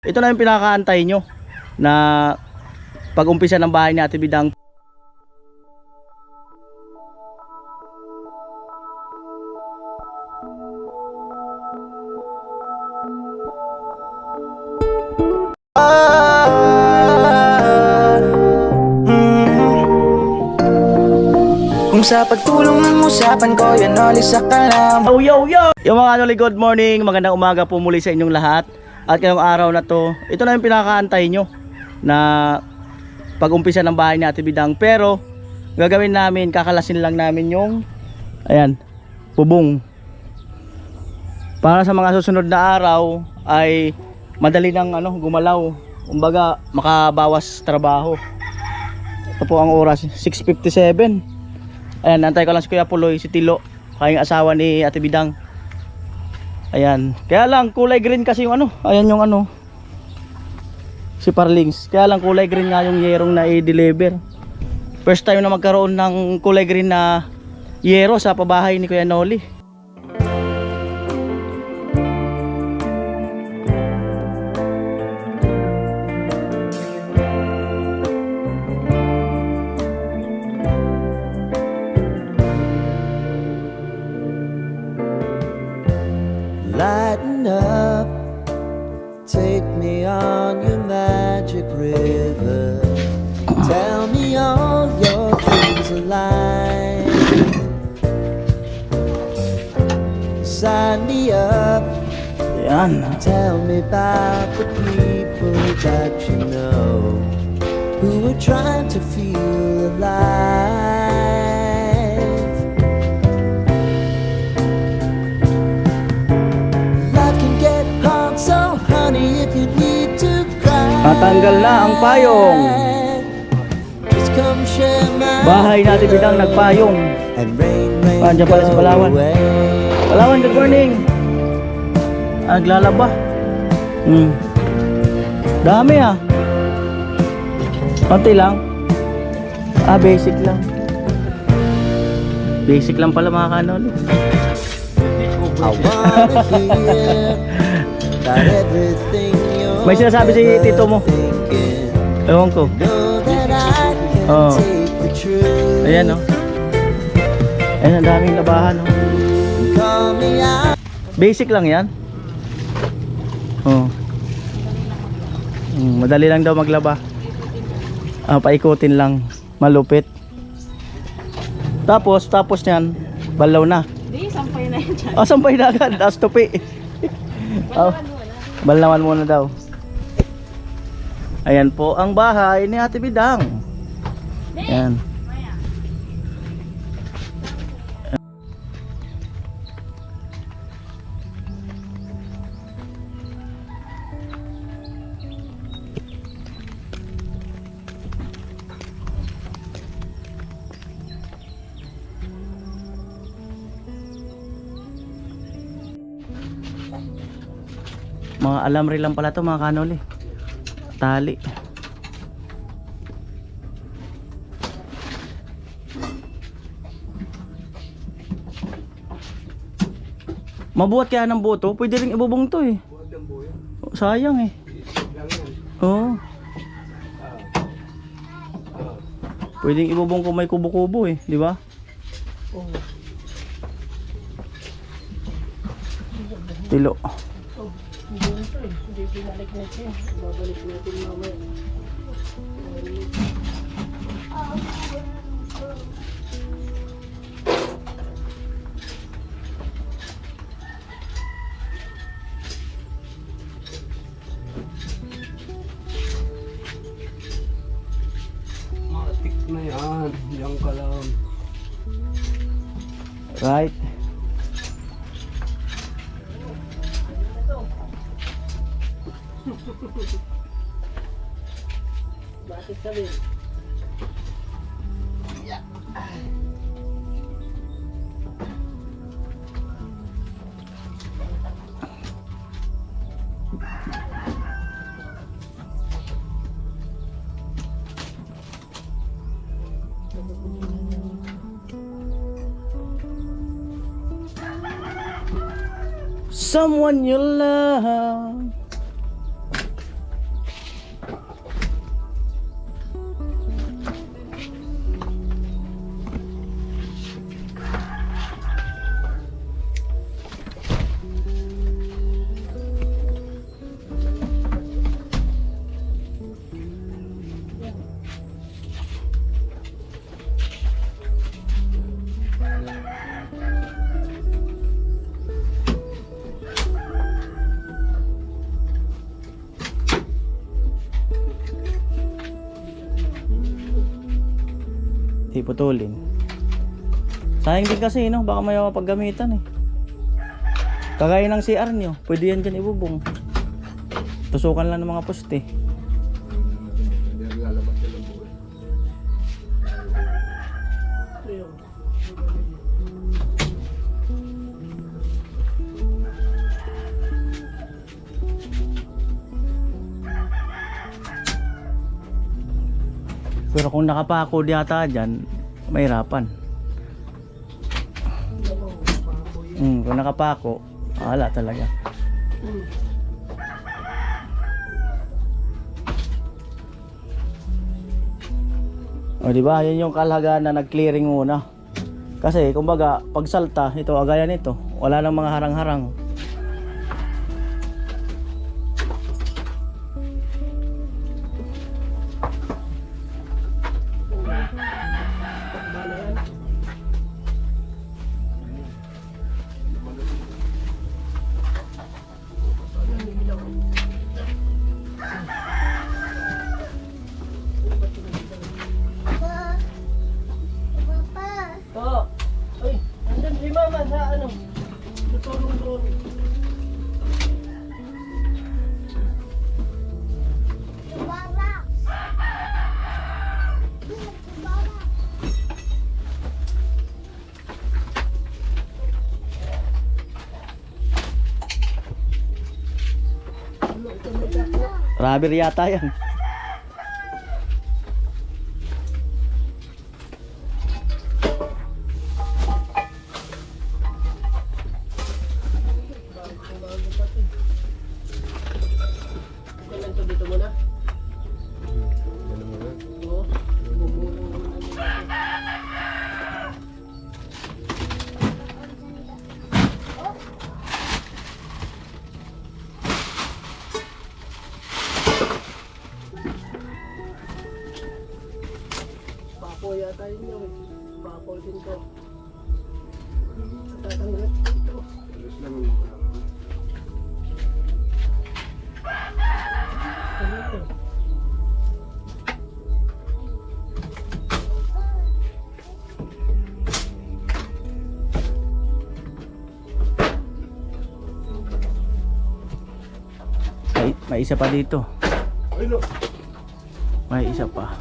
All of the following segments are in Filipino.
Ito na yung pinakaantay nyo na pag-umpisa ng bahay ni Ate Bidang. Kung sa pagtulong ng usapan ko, yan ulit sa kalam. Yo! Yung mga anoli, good morning, magandang umaga po muli sa inyong lahat. At ngayong araw na to, ito na yung pinakaantay nyo na pag-umpisa ng bahay ni Ate Bidang. Pero gagawin namin, kakalasin lang namin yung ayan, bubong. Para sa mga susunod na araw ay madali nang gumalaw. Kumbaga makabawas trabaho. Ito po ang oras, 6:57. Ayan, nantay ko lang si Kuya Puloy, si Tilo, kayong asawa ni Ate Bidang. Ayan, kaya lang kulay green kasi yung ayan yung si Parlings. Kaya lang kulay green nga yung yerong na i-deliver. First time na magkaroon ng kulay green na yero sa pabahay ni Kuya Noli. Lighten up, take me on your magic river. Tell me all your dreams align. Sign me up. Ayan. Tell me about the people that you know who are trying to feel alive. Life can get hard, so honey, if you need to cry, Natanggal na ang payong. just come share my Bahay natin Bidang nagpayong. and rain, rain, Andiyan pala si go Palawan. away. Palawan, good morning. Naglalaba. Dami konti lang. Basic lang. Basic lang pala mga kanoli. I wanna hear about everything you're May sinasabi si tito mo. thinking. Ewan ko. Know that I can Oh. take the truth. Ayan Ayan, ang daming labahan Call me out. Basic lang yan. Madali lang daw maglaba. Paikutin lang. Malupit. Tapos niyan, balaw na. Hindi, sampay na yan dyan. Sampay na agad. Tapos tupi. Balawan muna daw. Ayan po ang bahay ni Ate Bidang. Ayan. Mga alamri lang pala to mga kanoli. Tali. Mabuhat kaya ng buto. Pwede rin ibubong to eh. Sayang eh. Oo. Pwedeng ibubong kung may kubo-kubo eh, di ba? Tilo. Matik na yan, yan ka lang. Right. Bakit sabi? Someone you love. Di putulin. Sayang din kasi, no? Baka may mapaggamitan eh. Kagaya ng CR nyo, pwede yan dyan ibubong. Tusukan lang ng mga poste. Hindi naglalabas sila ng buhay. Pero kung nakapako yata dyan, mahirapan. Kung nakapako, wala talaga. O di ba, yan yung kalagayan na nag-clearing muna. Kasi kumbaga, pag salta, ito agaya nito, wala nang mga harang-harang. Rubber yata yan. Papo yata yun yung papo din ko. Tatanggal ito. Alis lang yung Ano ito? May isa pa dito. ay no. May isa pa.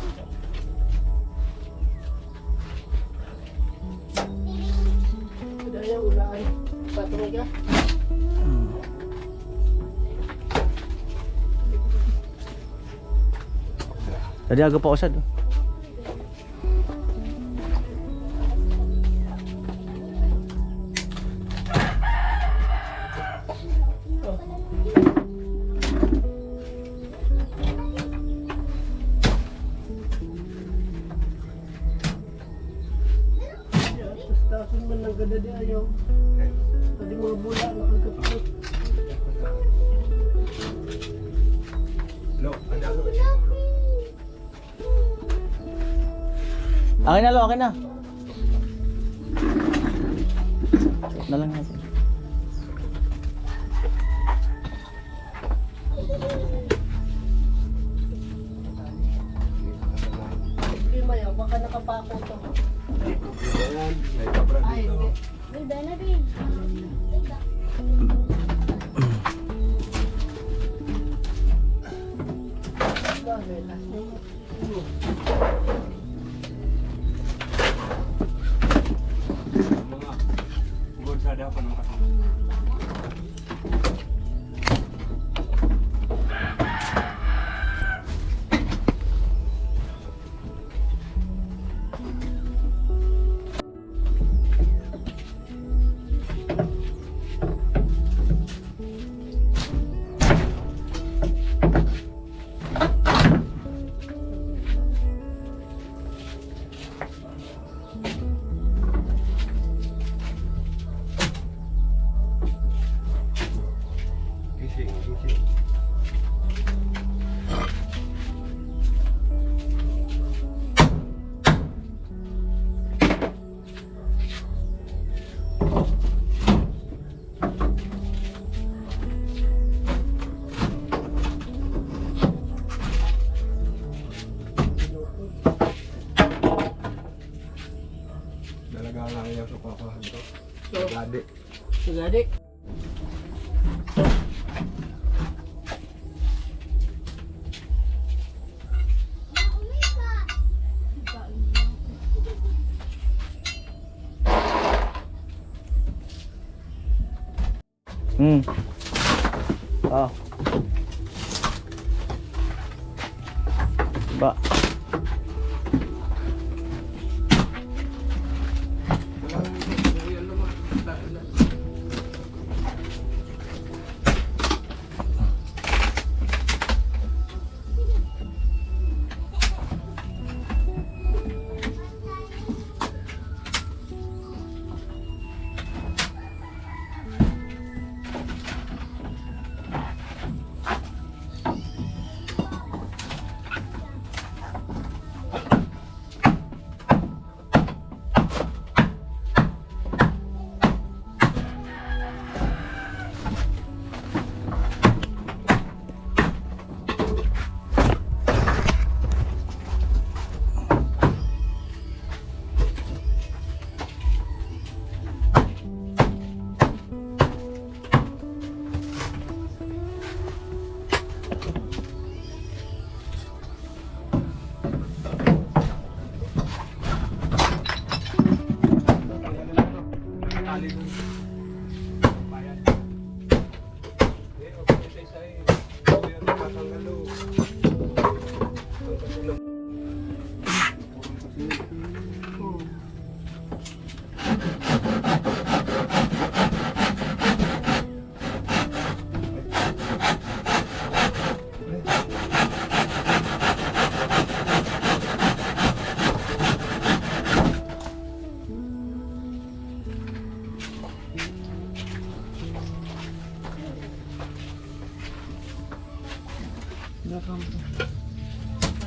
Dahil yung ulaan. Patunay ka? Tadi agak pa usad. Tapos man lang ganda di ayaw. Tadi mga bula nakagapot. Lo, ano ako ba siya? Akin na lo, akin na. Suot na lang natin. Problema yan, baka nakapako to. Ayan, may kabra Ay, dito. hindi. Mga good sa dapat ng kasama. Sagadi. Sagadi. Oh. Ba.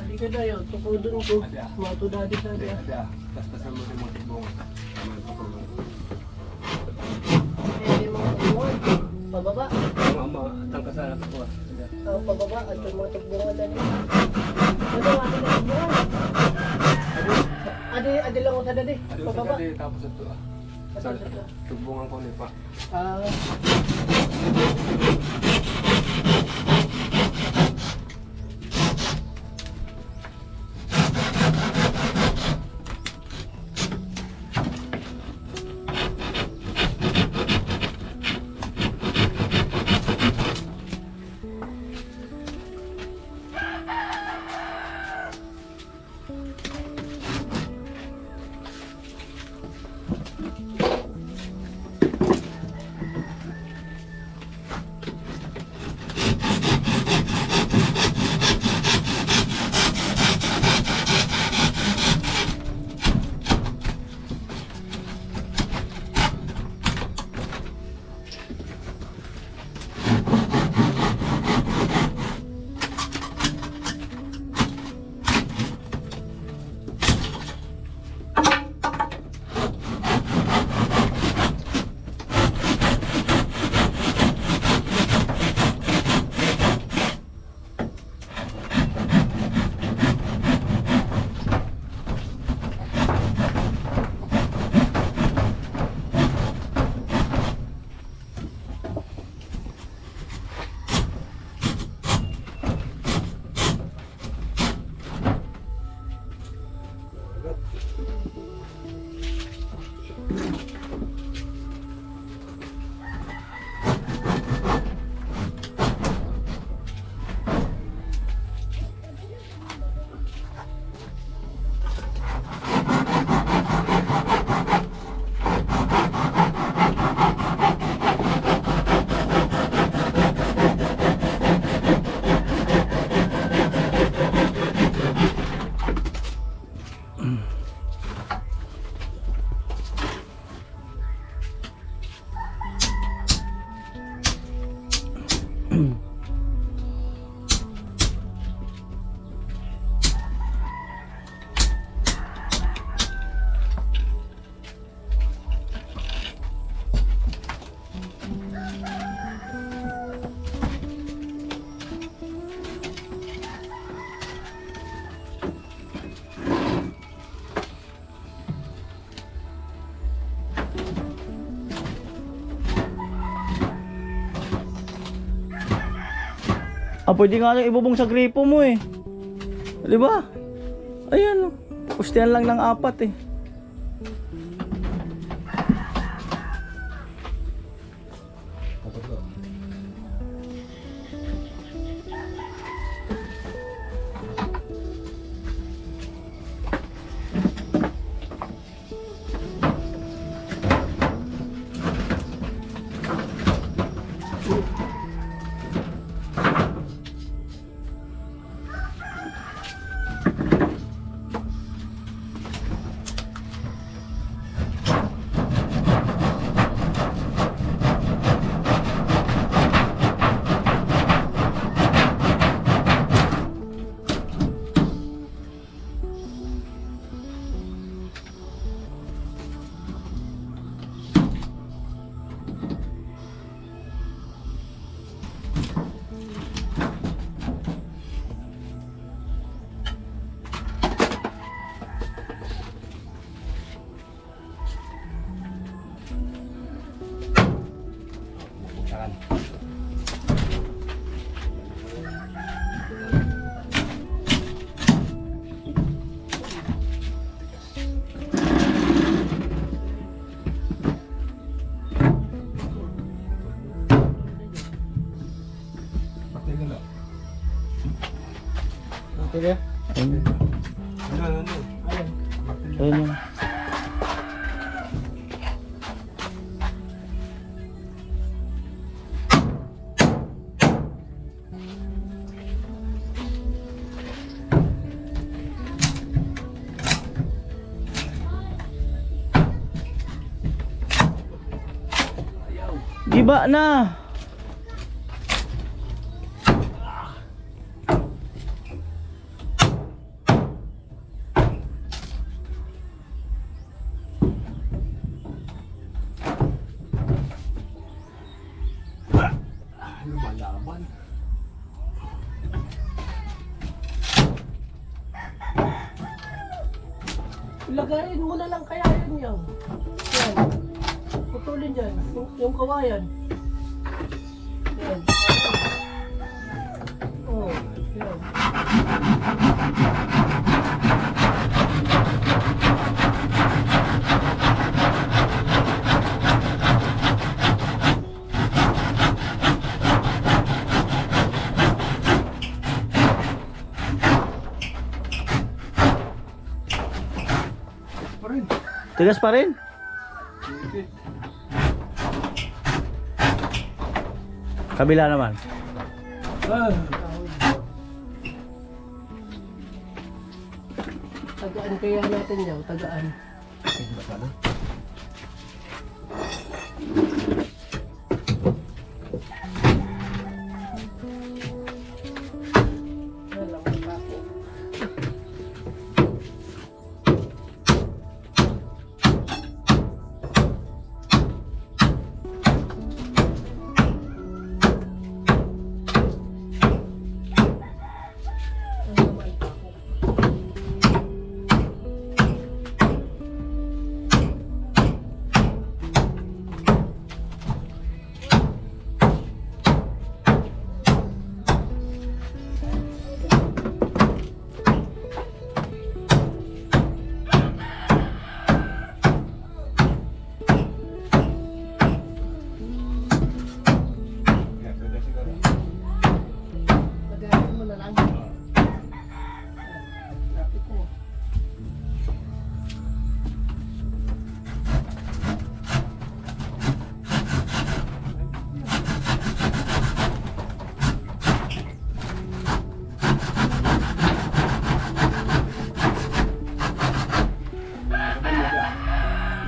Hindi ka dayo, tukudon ko. Matudadi sa dia. Ada. Tas-tasan mo din mo tibong. Tama yung patulong. Eh, mga tubungan. Pababa. Mama, tangkasan ako po. Pababa at yung mga tubungan na niya. Ano, ate na tubungan? Adi lang ko sa dadi. Ado sa Pababa. dati tapos ito ah. Sa Asa ito? tubungan ko ni pa. Ah, Ah, pwede nga yung ibubong sa gripo mo eh. Di ba? Ayan, oh. Pustihan lang ng 4 eh. Sige. Ayun. Ano? Ayun yun. Giba na. Lumalaban. Lagayin mo na lang kaya yun yan. Yan. Putulin dyan. Yung kawayan. Yan. Oh, yan. Pa rin. Tigas pa rin. Sige. Kabila naman. Tagaan kaya natin yan. Tagaan. Yan lang ang tako. Yan naman ang tako. Kaya pwede siguro. Tagayin mo na lang. Lapit mo.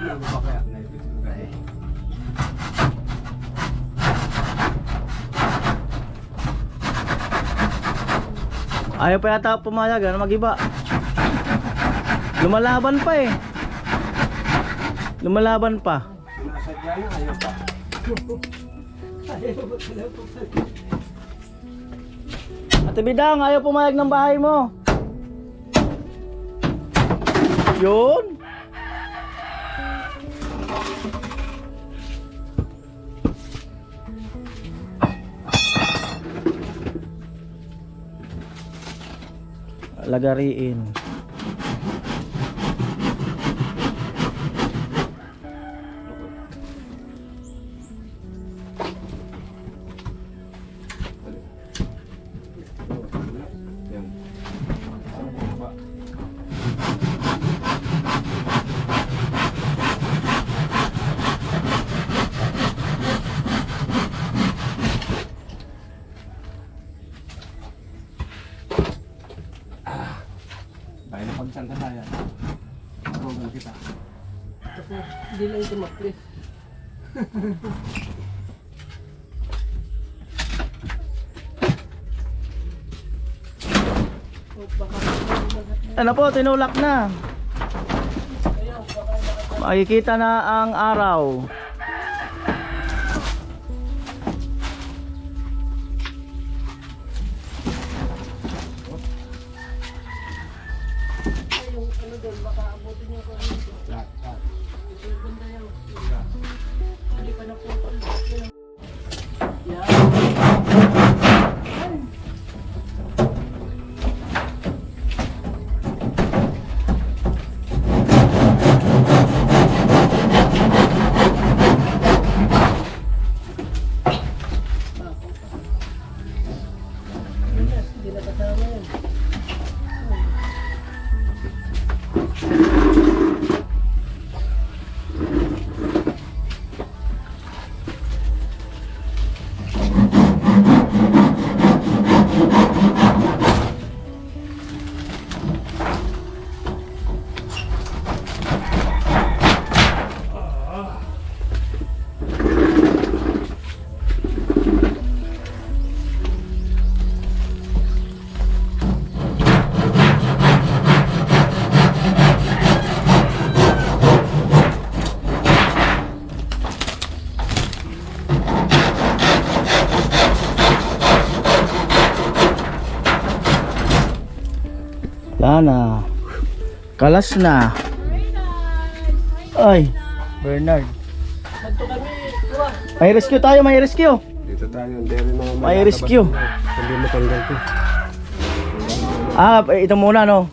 Ano ba kaya? Naipit ko kaya. Ayaw pa yata pumayag na mag-iba. Lumalaban pa eh. Lumalaban pa. Sinasadya na, ayaw pa. Ayaw mo sila po. Ate Bidang, ayaw pumayag ng bahay mo. Yun. lagariin. Yan. Tayo na pagsangka tayo. Program kita. Ako, hindi lang ito maklis. Oh, baka Ano po, tinulak na. Makikita na ang araw. yung ano doon, baka abutin yung kuryente. Lahat. Ito yung banda yan. Hindi pa na po. Yan. Hindi na kasama yan. Wala na. Kalas na. Ay, Bernard. Nagto kami, kuha. May rescue tayo, may rescue. Dito tayo. Hindi rin mga May rescue. Hindi matanggal ko. Ah, ito muna no.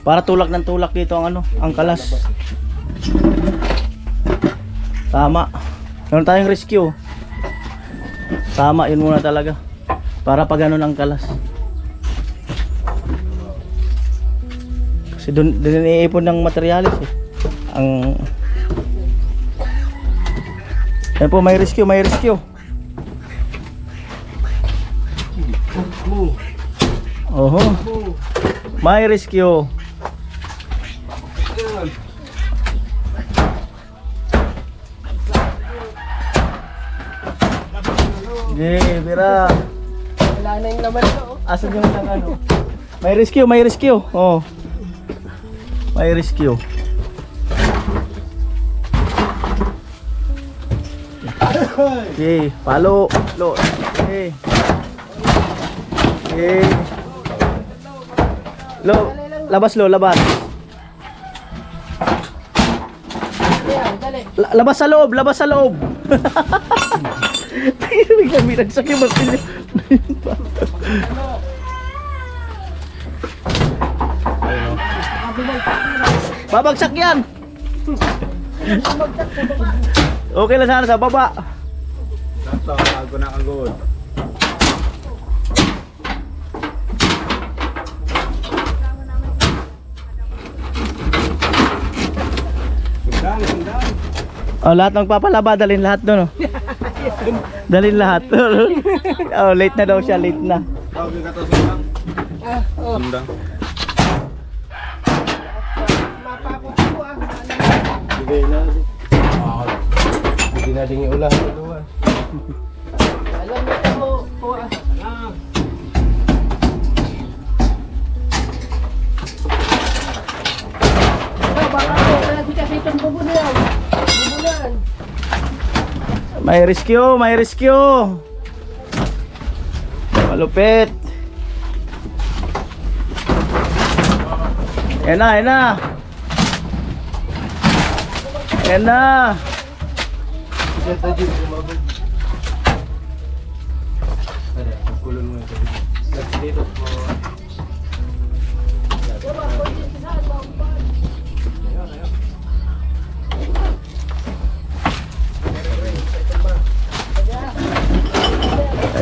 Para tulak ng tulak dito ang ano, ang kalas. Tama. Meron tayong rescue. Tama, yun muna talaga. Para pag ganun ang kalas. Kasi doon iniipon ng materialis eh. Ang yan po, may rescue, may rescue. Oho. May rescue. Yeah, bira. Wala na yung laman ko. Asan yung isang ano? May rescue, may rescue. Oh. May rescue. Okay, palo. Lo. Okay. Okay. Lo, labas lo, labas. Yan, dali. Labas sa loob, labas sa loob. Biglang binagsak yung martilyo. Babagsak yan. Okay lang sana sa baba. Sakto, bago na kagod. Sundang. Oh, lahat ng papalaba, dalhin lahat doon. Oh. Dalhin lahat. Oh, late na daw siya, late na. Tawagin ka to, Sundang. Oh, Sundang. mapako ko ah. Bigay na. Hindi na din iulan. Alam mo mo po ah. Baka ko, lagi kasi itong bubunan. Bubunan. May rescue, may rescue. Malupit. Yan na, yan na. Yan na. Kulon mo ito. Dito po.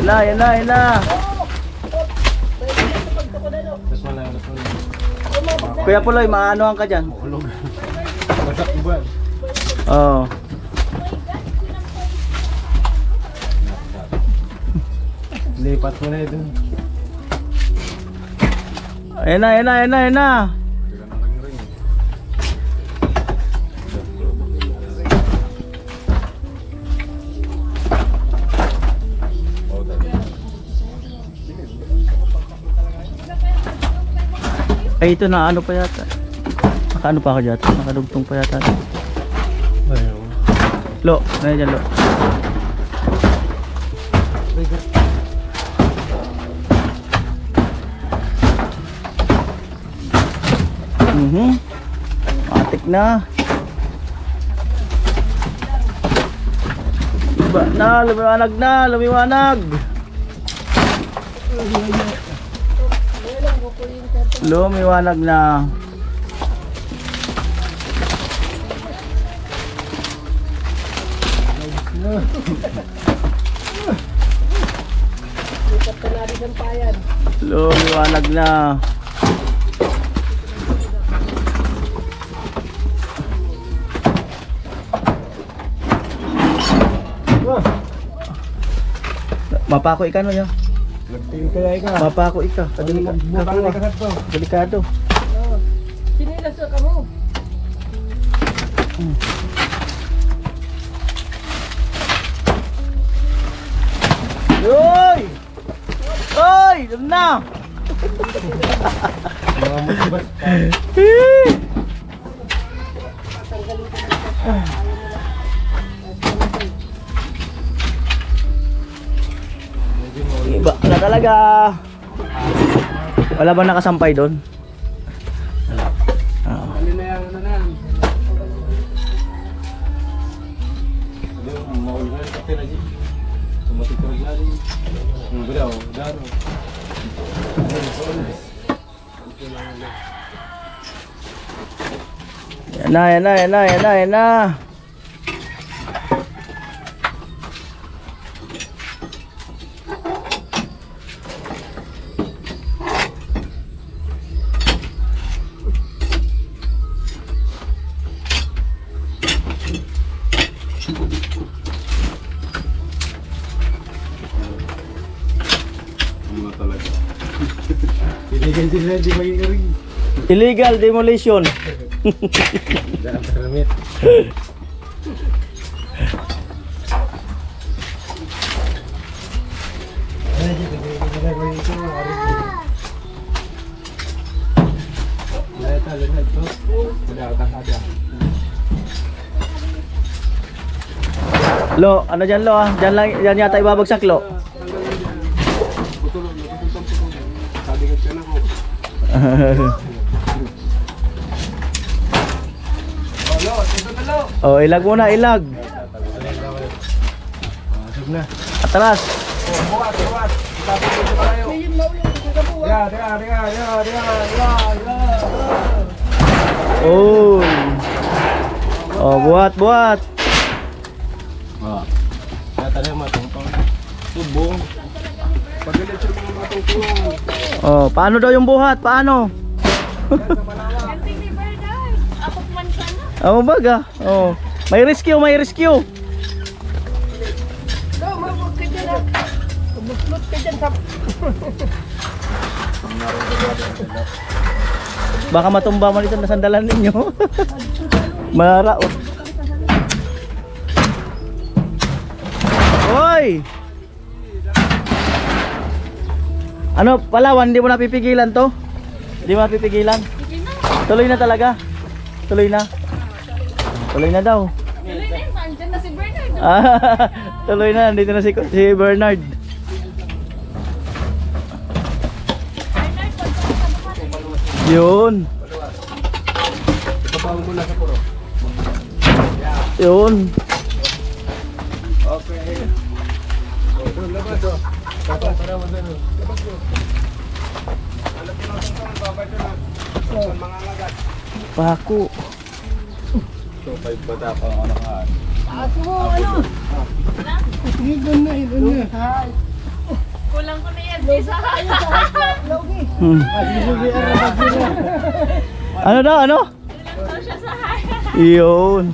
Yan na. Tapos malayo na po. Kuya Puloy, maanohan ka dyan? Ulog. Masak iba. Oo. Lipat mo na ito. Ayan na. Ay, ito na ano pa yata. Nakaano pa ako dyan? Nakadugtong pa yata. Ayun. Lo, nandiyan Lo. Matik na. Iba na, lumiwanag. Lumiwanag na. Lipat ka na rin ng payan. Lumiwanag na. Mapako ika no ya. Nagtingin kaya ika. Mapako ika. Bukang na kasat to. Delikado. Oo. Sinilas ka mo. Hoy! Hoy! Dun na! Mga musibat. Iba na talaga. Wala ba nakasampay doon? Wala. Oo. Ano na yan, ano na. Yung maulgan yung kapila dyan. Tumatikurag na rin. Yung biraw, daro. Yan na. Ano talaga. Piligan sila, di magiging ring. Illegal demolition. Daan taramit. Lo, ano dyan Lo ah? Dyan yata ibabagsak Lo. Oh, ilag muna, ilag. Atras. Oh. Oh, buhat. Subong. Pagalit sa mga matong tulong. Oh, paano daw yung buhat? Paano? Oh, baga. Oh. May rescue. No, mabog ka dyan ha. Umuslot ka dyan sa... Baka matumba mo dito na sandalan ninyo. Mara. Oh. Hoy! Ano, Palawan, hindi mo napipigilan to? Hindi mo napipigilan? Tuloy na talaga. Tuloy na daw. Nandiyan na si Bernard. Tuloy na, nandito na si Bernard. Yun. Ipapawag mo na sa puro. Yun. Okay. Labas o. Para mo dyan o. Labas o. Alam ko na kung babay ito na. Mga ngagat. Paku. So, 5 bata pa ang anakaan. Ako mo, ano? Sige, ganun na. Kulang ko na yan. Bisa. Hmm. Ano daw, ano? Kulang daw siya sa haya. Yun.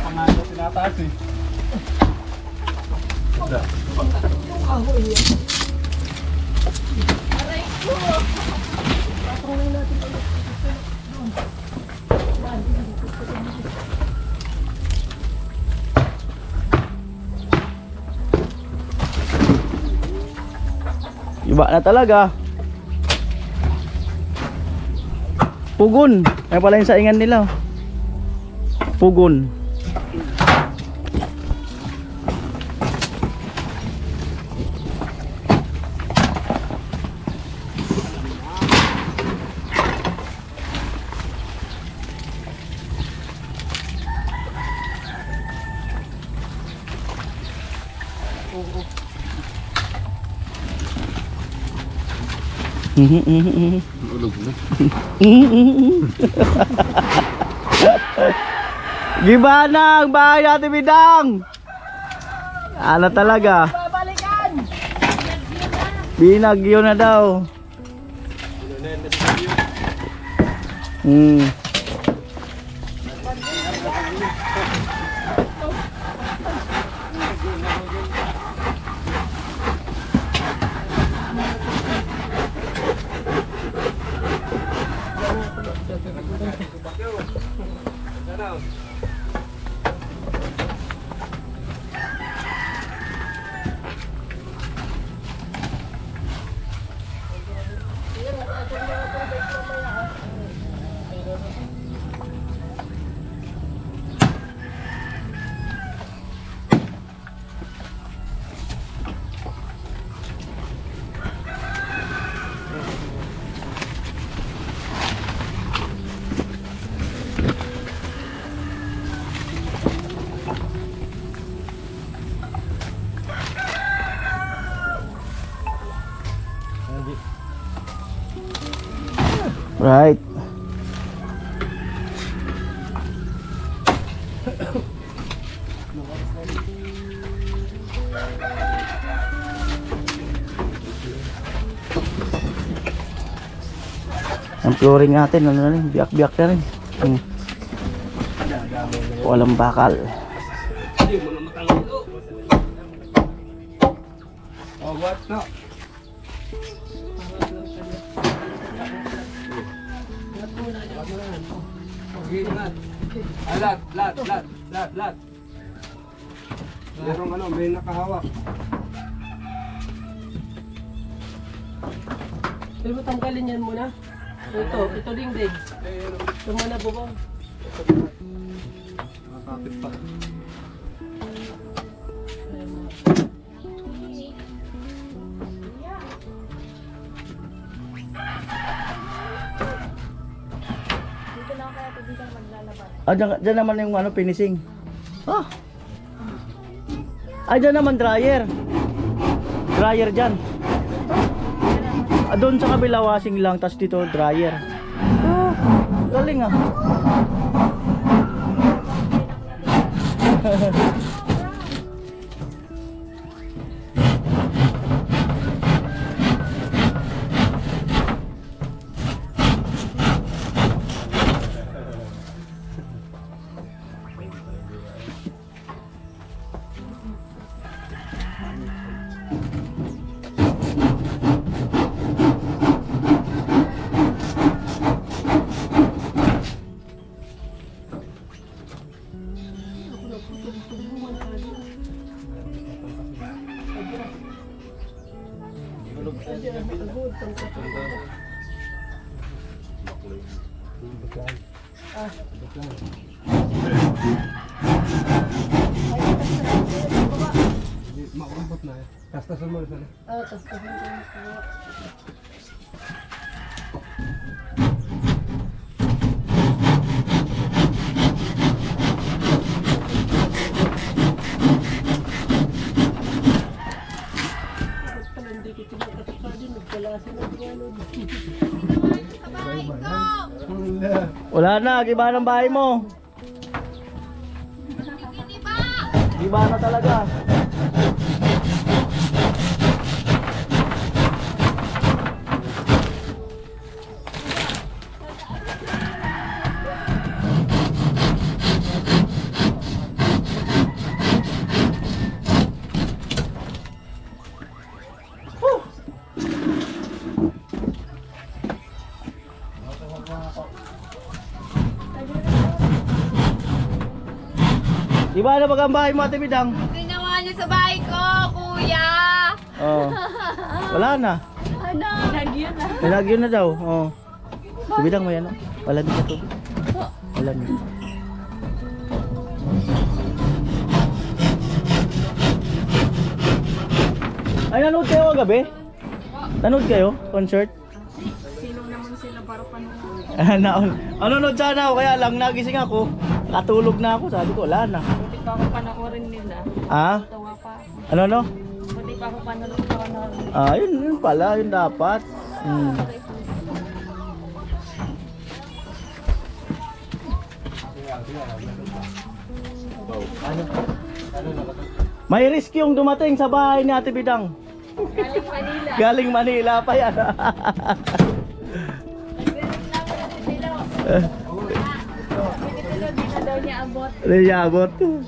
Pangalan tinataas eh. Aray ko. Iba na talaga. Pugon. Ay pala yung saingan nila. Pugon. Ulog na. Gimana ang bahay natin, Bidang? Ano talaga? Babalikan! Binagyo na daw. Hmm. Right. Ang flooring natin, ano na rin, biyak-biyak na rin. Walang bakal. Oh, what? No. Lat. Merong ano, may nakahawak. Pero mo tanggalin yan muna. Ito dingding. Ito muna bubong. Nakakapit pa. Dito na ako kaya tibigang maglalaban. Ah, dyan naman yung ano, finishing. Ah. Ah, dyan naman dryer. Dryer dyan. Ah, doon sa kabila washing lang, tas dito dryer. Ah, galing ah. Makumpot na eh. Kastasan mo sana. Wala na, giba ng bahay mo. Giba na talaga. Di ba na ang bahay mo, Ate Bidang? Ginawa niyo sa bahay ko, kuya! Oo. Wala na. Ano? Nagyan na. Nilagyan na daw. Oo. Ate Bidang, may ano? Walang na to. Walang na. Ay, nanood kayo kagabi? Nanood kayo? Concert? Sino naman sila para Nanonood sana ako, kaya lang nagising ako. Nakatulog na ako, sabi ko, wala na. Buti pa ako panoorin nila. Ah? Tawa pa ako. Ano? Buti pa ako panoorin. Ah, yun pala, yun dapat. Hmm. May risk yung dumating sa bahay ni Ate Bidang. Galing Manila. Galing Manila pa yan. Nagre-reklamo na din sila. Pinitulo, di na daw niya abot. Riyabot. Oh,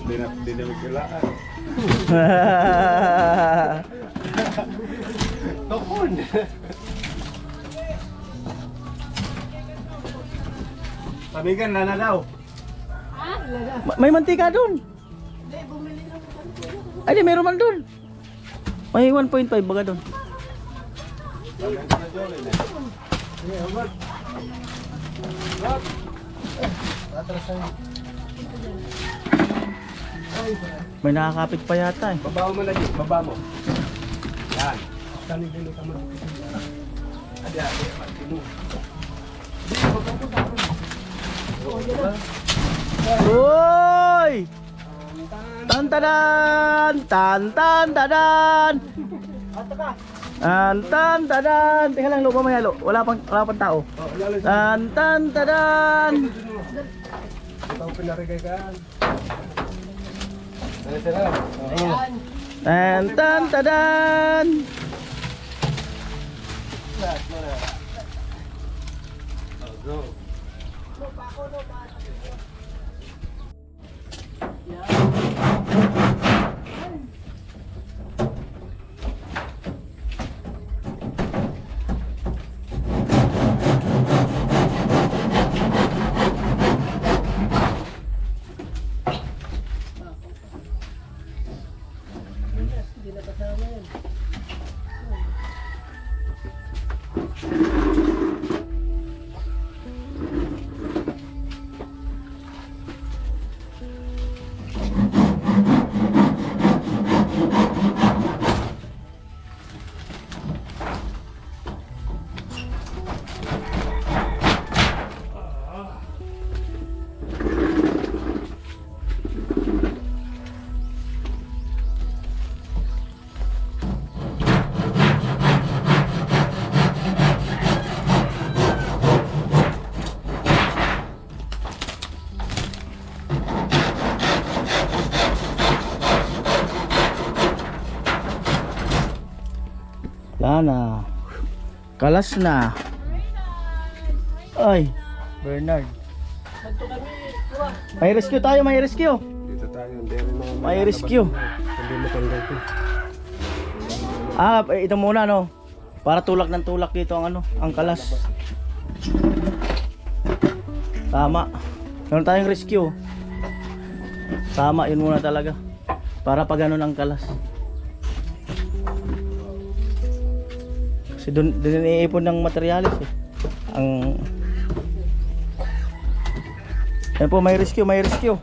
hindi na magkilaan. Tokon. Pamigan na na daw. May mantika doon. Ay, di, meron man doon. May 1.5 baga doon. May nakakapit pa yata eh. Baba mo na dito, baba mo. Yan. Tanig din ka mo. Adi, pati mo. Uy! Tantadan! Tantantadan! Tantantadan! Teka lang, lupa may halo. Wala pang tao. Tantantadan! Ito ang pinarigay ka. Ano sila? Tantantadan! Go. Wala na. Kalas na. Ay, Bernard. Santo kami, kuha. May rescue tayo, may rescue. Dito tayo, hindi rin mga May rescue. Hindi mo tanggal ko. Ah, ito muna no. Para tulak ng tulak dito ang ano, ang kalas. Tama. Meron tayong rescue. Tama, yun muna talaga. Para pag ganun ang kalas. Kasi doon iniipon ng materialis eh. Ang Ayan po, may rescue, may rescue.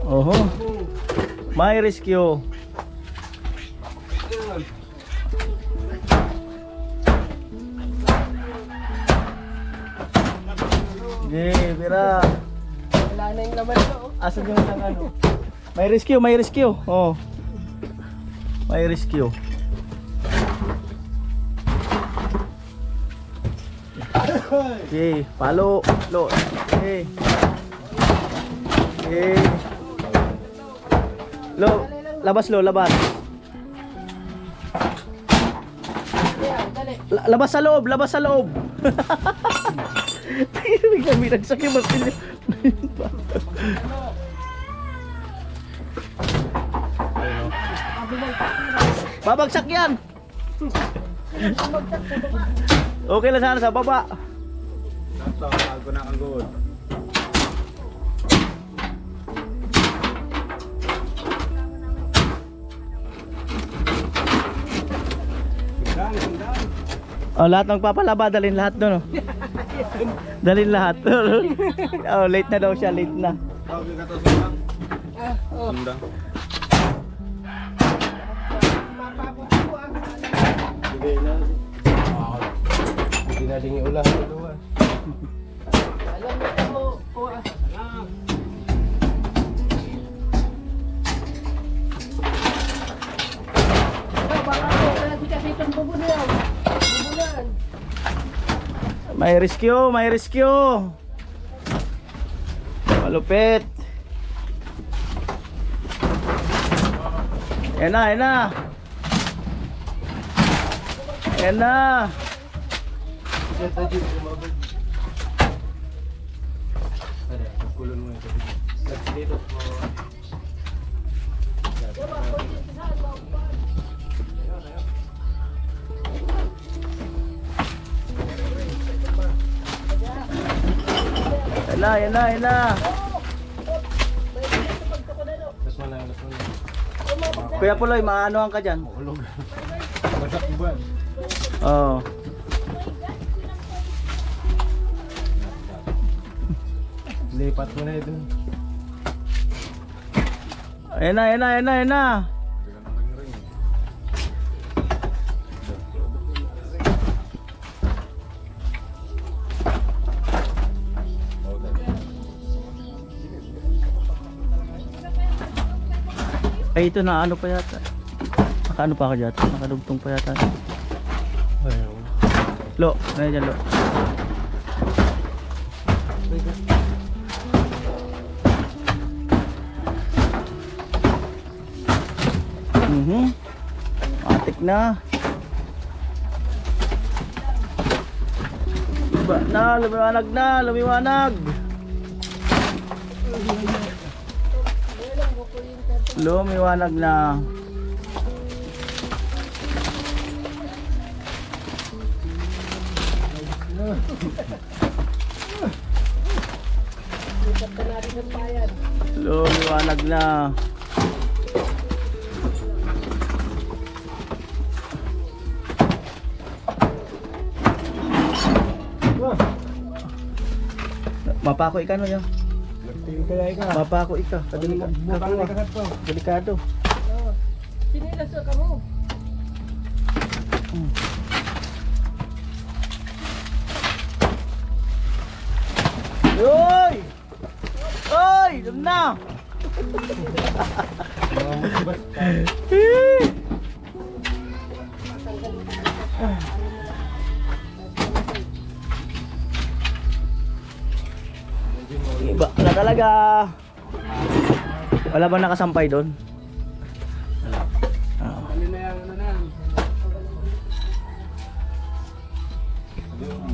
Oho. May rescue. Okay, bira. Wala na yung laman ko. Asan yung isang ano? May rescue, may rescue. Oh. May rescue. Okay, palo. Lo. Okay. Okay. Lo, labas lo, labas. Yeah, dali. Labas sa loob, labas sa loob. Biglang binagsak yung martilyo. Babagsak yan. Okay lang sana sa baba. Nato, ako na ang good. Gandang. Oh, lahat ng papalaba, dalhin lahat doon. Oh. Dalhin lahat. Oh, late na daw siya, late na. Tawag ka to sundang. Sundang. Sige na. Hindi na dingi ulah dua. Alam mo ko May rescue, may rescue. Malupit. Yan na, yan na. Yan na. Kulon mo ito. Dito po. Yan na, yan na, yan na. Tapos wala na po. Kuya Puloy, maanohan ka dyan? Ulog. Basak iban. Oo. Lipat mo na ito. Yan na, yan na, yan na, yan na. Ay, ito na ano pa yata. Nakaano pa ako dyan? Nakadugtong pa yata. Ayaw. Lo, ano dyan, Lo? Matik na. Iba na, lumiwanag na, lumiwanag. Lumiwanag na. Lumiwanag na. Mapako ika no yan. Tingin kaya ka. Mapako ika. Bukang nakakat ko. Delikado. sinilas ka mo. Oy! Oy! Dum na! Iba na talaga. Wala ba nakasampay doon? Ano na yan, ano na.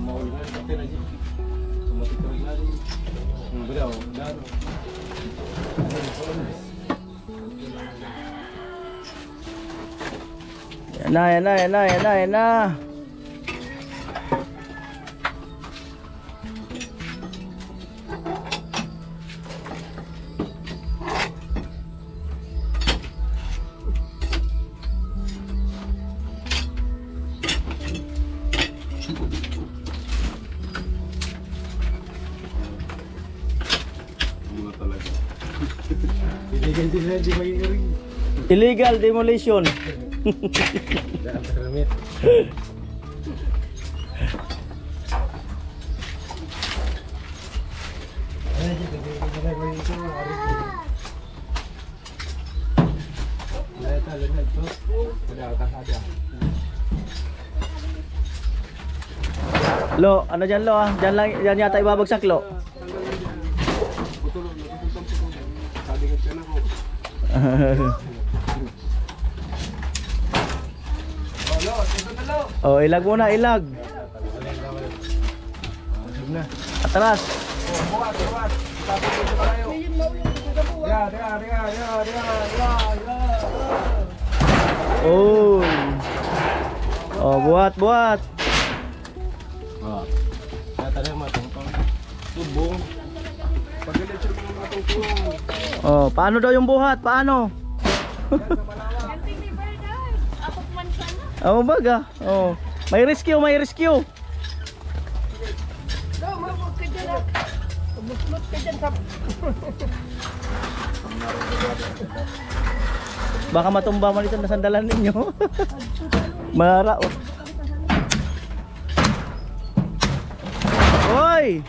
Mauwi na, okay na dyan. Sumatitrag na rin. Badaw, dano. Yan na, yan na, yan na, yan na, yan na. Muna talaga. Illegal din na, di mag-iring. Illegal demolition. Daan permit. Lo, ano dyan Lo ah? Dyan lang, dyan yata ibabagsak Lo. Oh, ilag muna, ilag. na. Atras. Buhat. Tapos dito kayo. Ya. Oy. Oh, buhat. Tala matungtong. Tubong. Pagdalit siya mga matungtong. Oh, paano daw yung buhat? Paano? Ganting ni Bernard. Apok man sana. Oh, baga. Oh. May rescue. Daw, mabot ka dyan ah. Muslot ka dyan sa... Baka matumba man ito na sandalan ninyo. Mara. Oh. Hoy!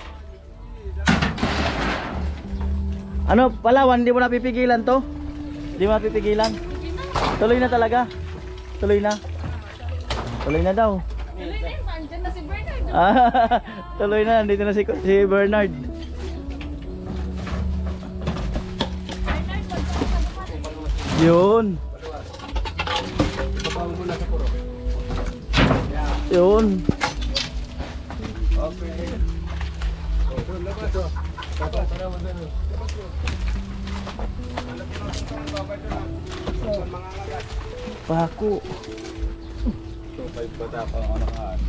Ano, Palawan, hindi mo napipigilan to? Hindi mo napipigilan? Tuloy na talaga. Tuloy na daw. Tuloy na yun. Andyan na si Bernard. Tuloy na, nandito na si Bernard. Bernard, pagkakas. Yun. Ipapaw mo na sa puro. Yun. Okay. Doon, labas. Labas, tara mo doon. Labas mo. Alam mo ang babay doon. Doon mga ngagat. Paku. So, 5 bata pa ang nakahan.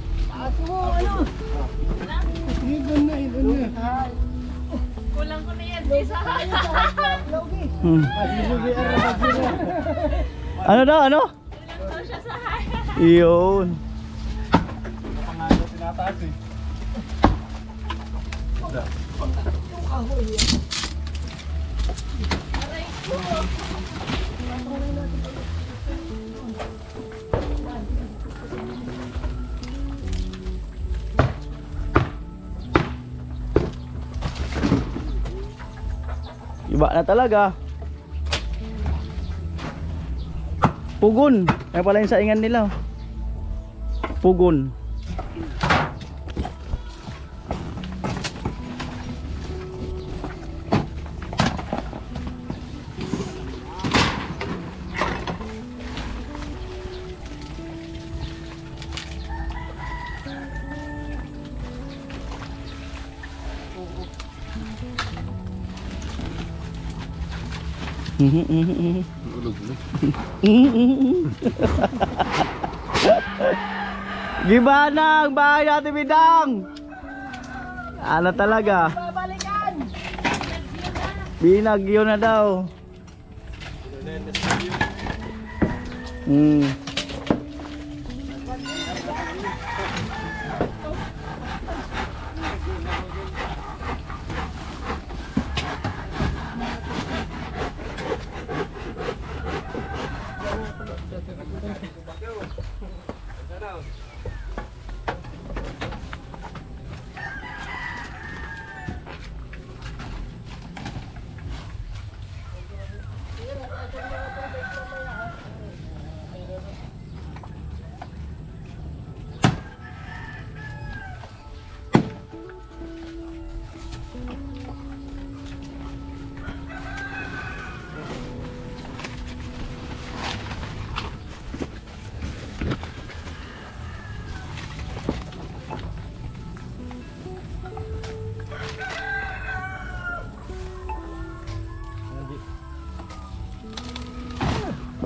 Kulang ko na yan. Bisa. Hmm. Ano daw? Kulang daw siya sa high. Yun. Pangano tinataas eh. Iba na talaga. Pugon. Kaya pala yung saingan nila. Pugon. Gimana ang bahay natin, Bidang? Ano talaga? Babalikan! Binagyo na daw. Hmm.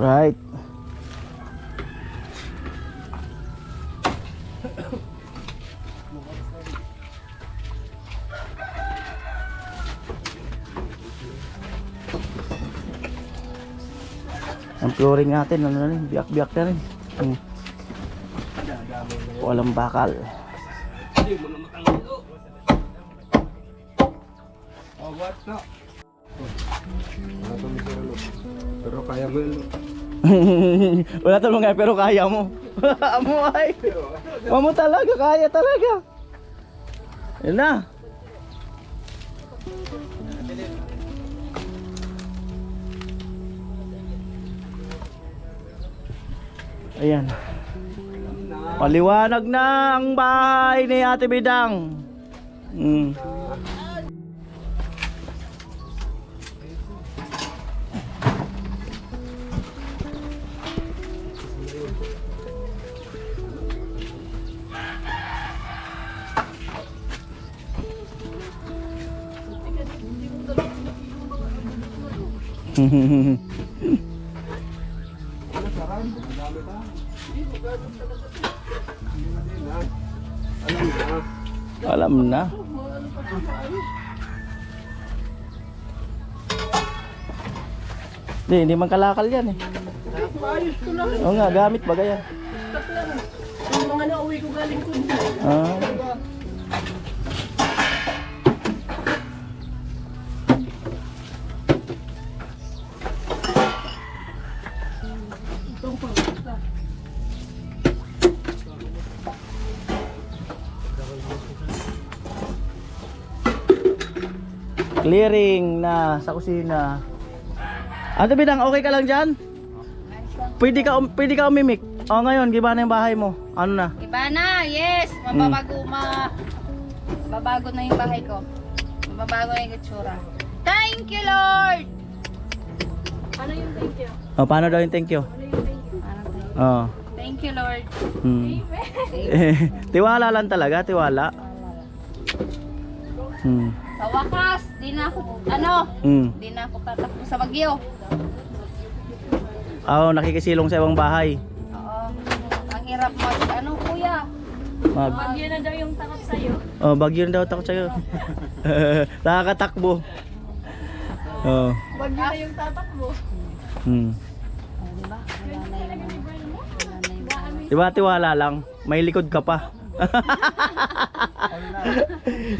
Right. Ang flooring natin, ano na rin, biyak-biyak na rin. Walang bakal. Oh, what? No. Pero kaya mo yun. Wala talaga nga pero kaya mo. Amo ay. Amo talaga, kaya talaga. Yan na. Ayan. Paliwanag na ang bahay ni Ate Bidang. Nasaran, madami ka. Hindi mo gano'n talaga. Hindi na din ha. Alam na. Alam na. Hindi man kalakal yan eh. Maayos ko lang. Oo nga, gamit ba yan? Tak lang. Yung mga nauwi ko galing ko. Ah. Itong pangkita. Clearing na sa kusina. Ate Bidang, okay ka lang dyan? Pwede ka umimik. O ngayon, giba na yung bahay mo. Ano na? Iba na, yes. Mababago na yung bahay ko. Mababago na yung itsura. Thank you, Lord! Ano yung thank you? O, paano daw yung thank you? Ano yung thank you? Oh. Thank you, Lord. Hmm. Tiwala lang talaga, tiwala. Hmm. Sa wakas, di na ako, di na ako tatakbo sa Bagyo. Oo, nakikisilong sa ibang bahay. Oo. Ang hirap kuya. Bagyo na daw yung takot sa'yo. Oh, bagyo na daw takot sa'yo. Nakakatakbo. Oh. Bagyo na yung tatakbo. Hmm. Diba? Wala na yung Diba tiwala lang, may likod ka pa.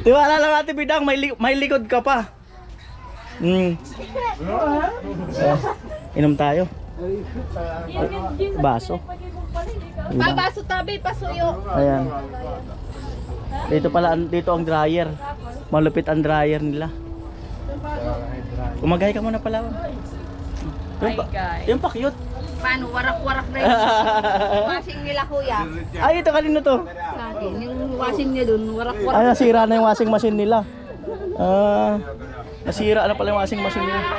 Tiwala lang Ate Bidang, may likod ka pa. Inom tayo. Baso. Babaso tabi, pasuyo. Ayan. Dito ang dryer. Malupit ang dryer nila. Umagay ka muna pala. Yung pakyut. Paano? Warak-warak na yung washing nila kuya. Ay, ito kanino to? Sa akin, yung washing niya dun, warak-warak. Ay, nasira na yung washing machine nila. Nasira na pala yung washing machine nila.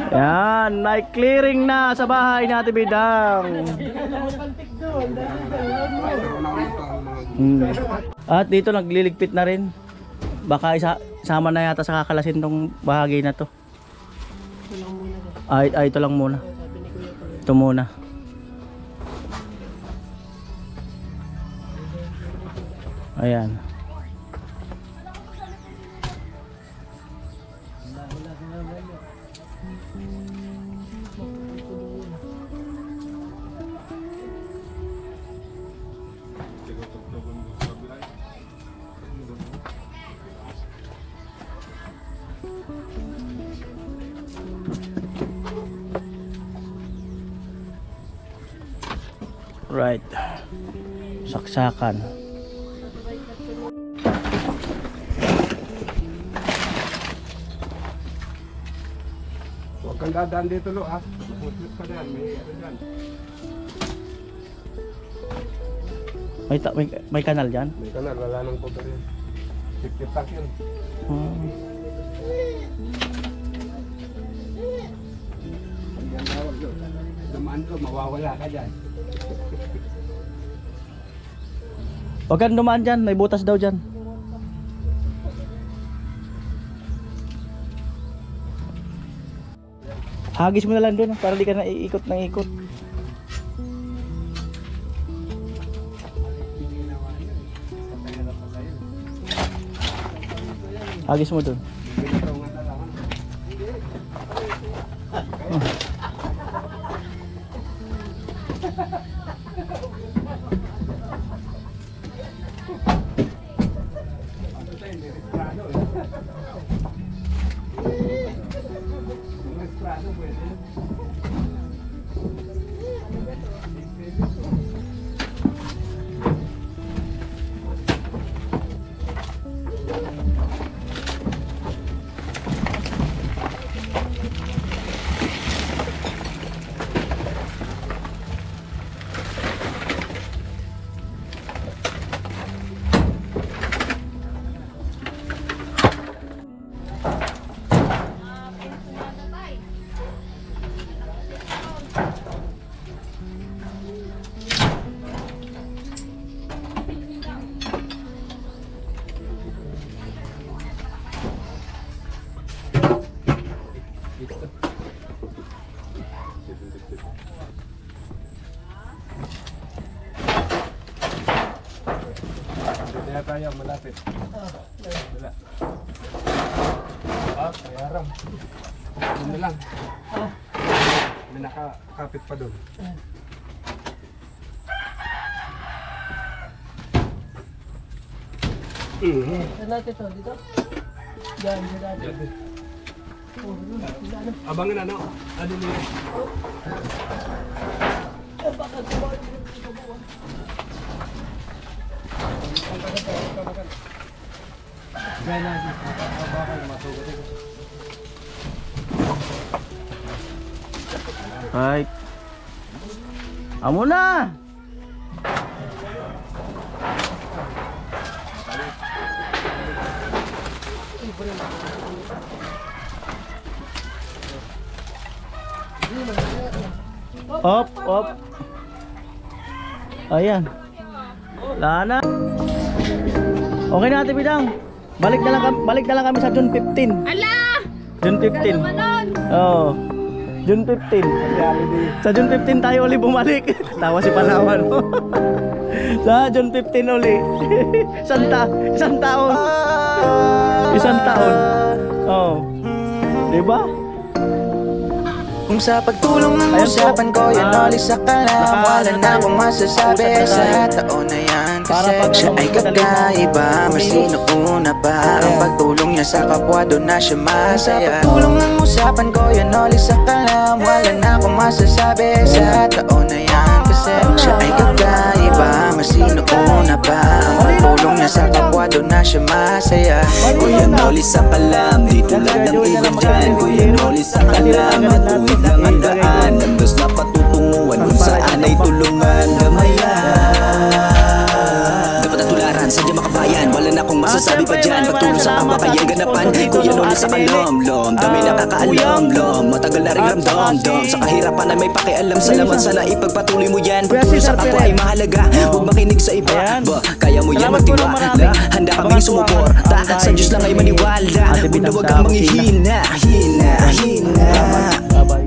Yan, may clearing na sa bahay ni Ate Bidang. At dito nagliligpit na rin. Baka sama na yata sa kakalasin tong bahagi na to. Ay, ito lang muna. Ito muna. Ayan. Right. Saksakan. Huwag kang dadaan dito lo ha. Putlip ka dyan, may ano dyan. May kanal dyan? May kanal, wala nang cover yan. Tip-tip tank yun. Yan bawal doon. Dumaan ko, mawawala ka dyan. Huwag kang dumaan dyan, may butas daw dyan. Hagis mo na lang doon para di ka na iikot ng ikot. Hagis mo doon. Kaya tayo, malapit. Wala. Kayaram. Yun na lang. May nakakapit pa doon. Saan natin to? Dito? Diyan, sa dati. Oh, ano? Abangan ano? Ano nila? Baka kumari dito ba? Gaya natin. Baka masugot ito. Right. Amo na. Op, op. Ayan. Lana. Okay na Ate Bidang. Balik na lang kami sa June 15. Ala! June 15. Manon! Oo. June 15. Sa June 15 tayo uli bumalik. Tawa si Palawan. Sa June 15 uli. Isang taon. Isang taon. Oo. Diba? Kung sa pagtulong ng usapan ko, yan ulit sa kalam. Wala na akong masasabi sa taon na yan. Kasi siya ay kakaiba, mas sinuuna pa ang pagtulong niya sa kapwa, doon na siya masaya. Sa pagtulong ng usapan ko, yan ulit sa kalam. Wala na akong masasabi sa taon na yan. Kasi siya ay kakaiba, mas sinuuna pa ang pagtulong niya sa kapwa, doon na siya masaya. Kuya Noli sa kalam, di tulad ng iba dyan. Kuya Noli sa kalam, matuwid lang ang daan. Nagdas na patutunguhan kung saan ay tulungan gamayan. Dapat at tularan, sadya makabayan. Wala na akong masasabi pa dyan. Pagtulong sa kama kaya'y ganapan. Kuya Noli sa kalam-lom, dami nakakaalam-lom. Matagal na rin ramdam-dam, sa kahirapan ay may pakialam. Salamat, sana ipagpatuloy mo yan. Pagtulong sa kapwa ay mahalaga, huwag makinig sa iba. Ba, kaya mo yan magtiwala. Handa kaming sumuporta, sa Diyos lang ay maniwala. Huwag na huwag kang manghihina, hina. Bye-bye.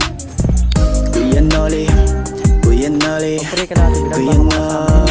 Kuya Noli, Kuya Noli, Pre ka natin. Kuya Noli.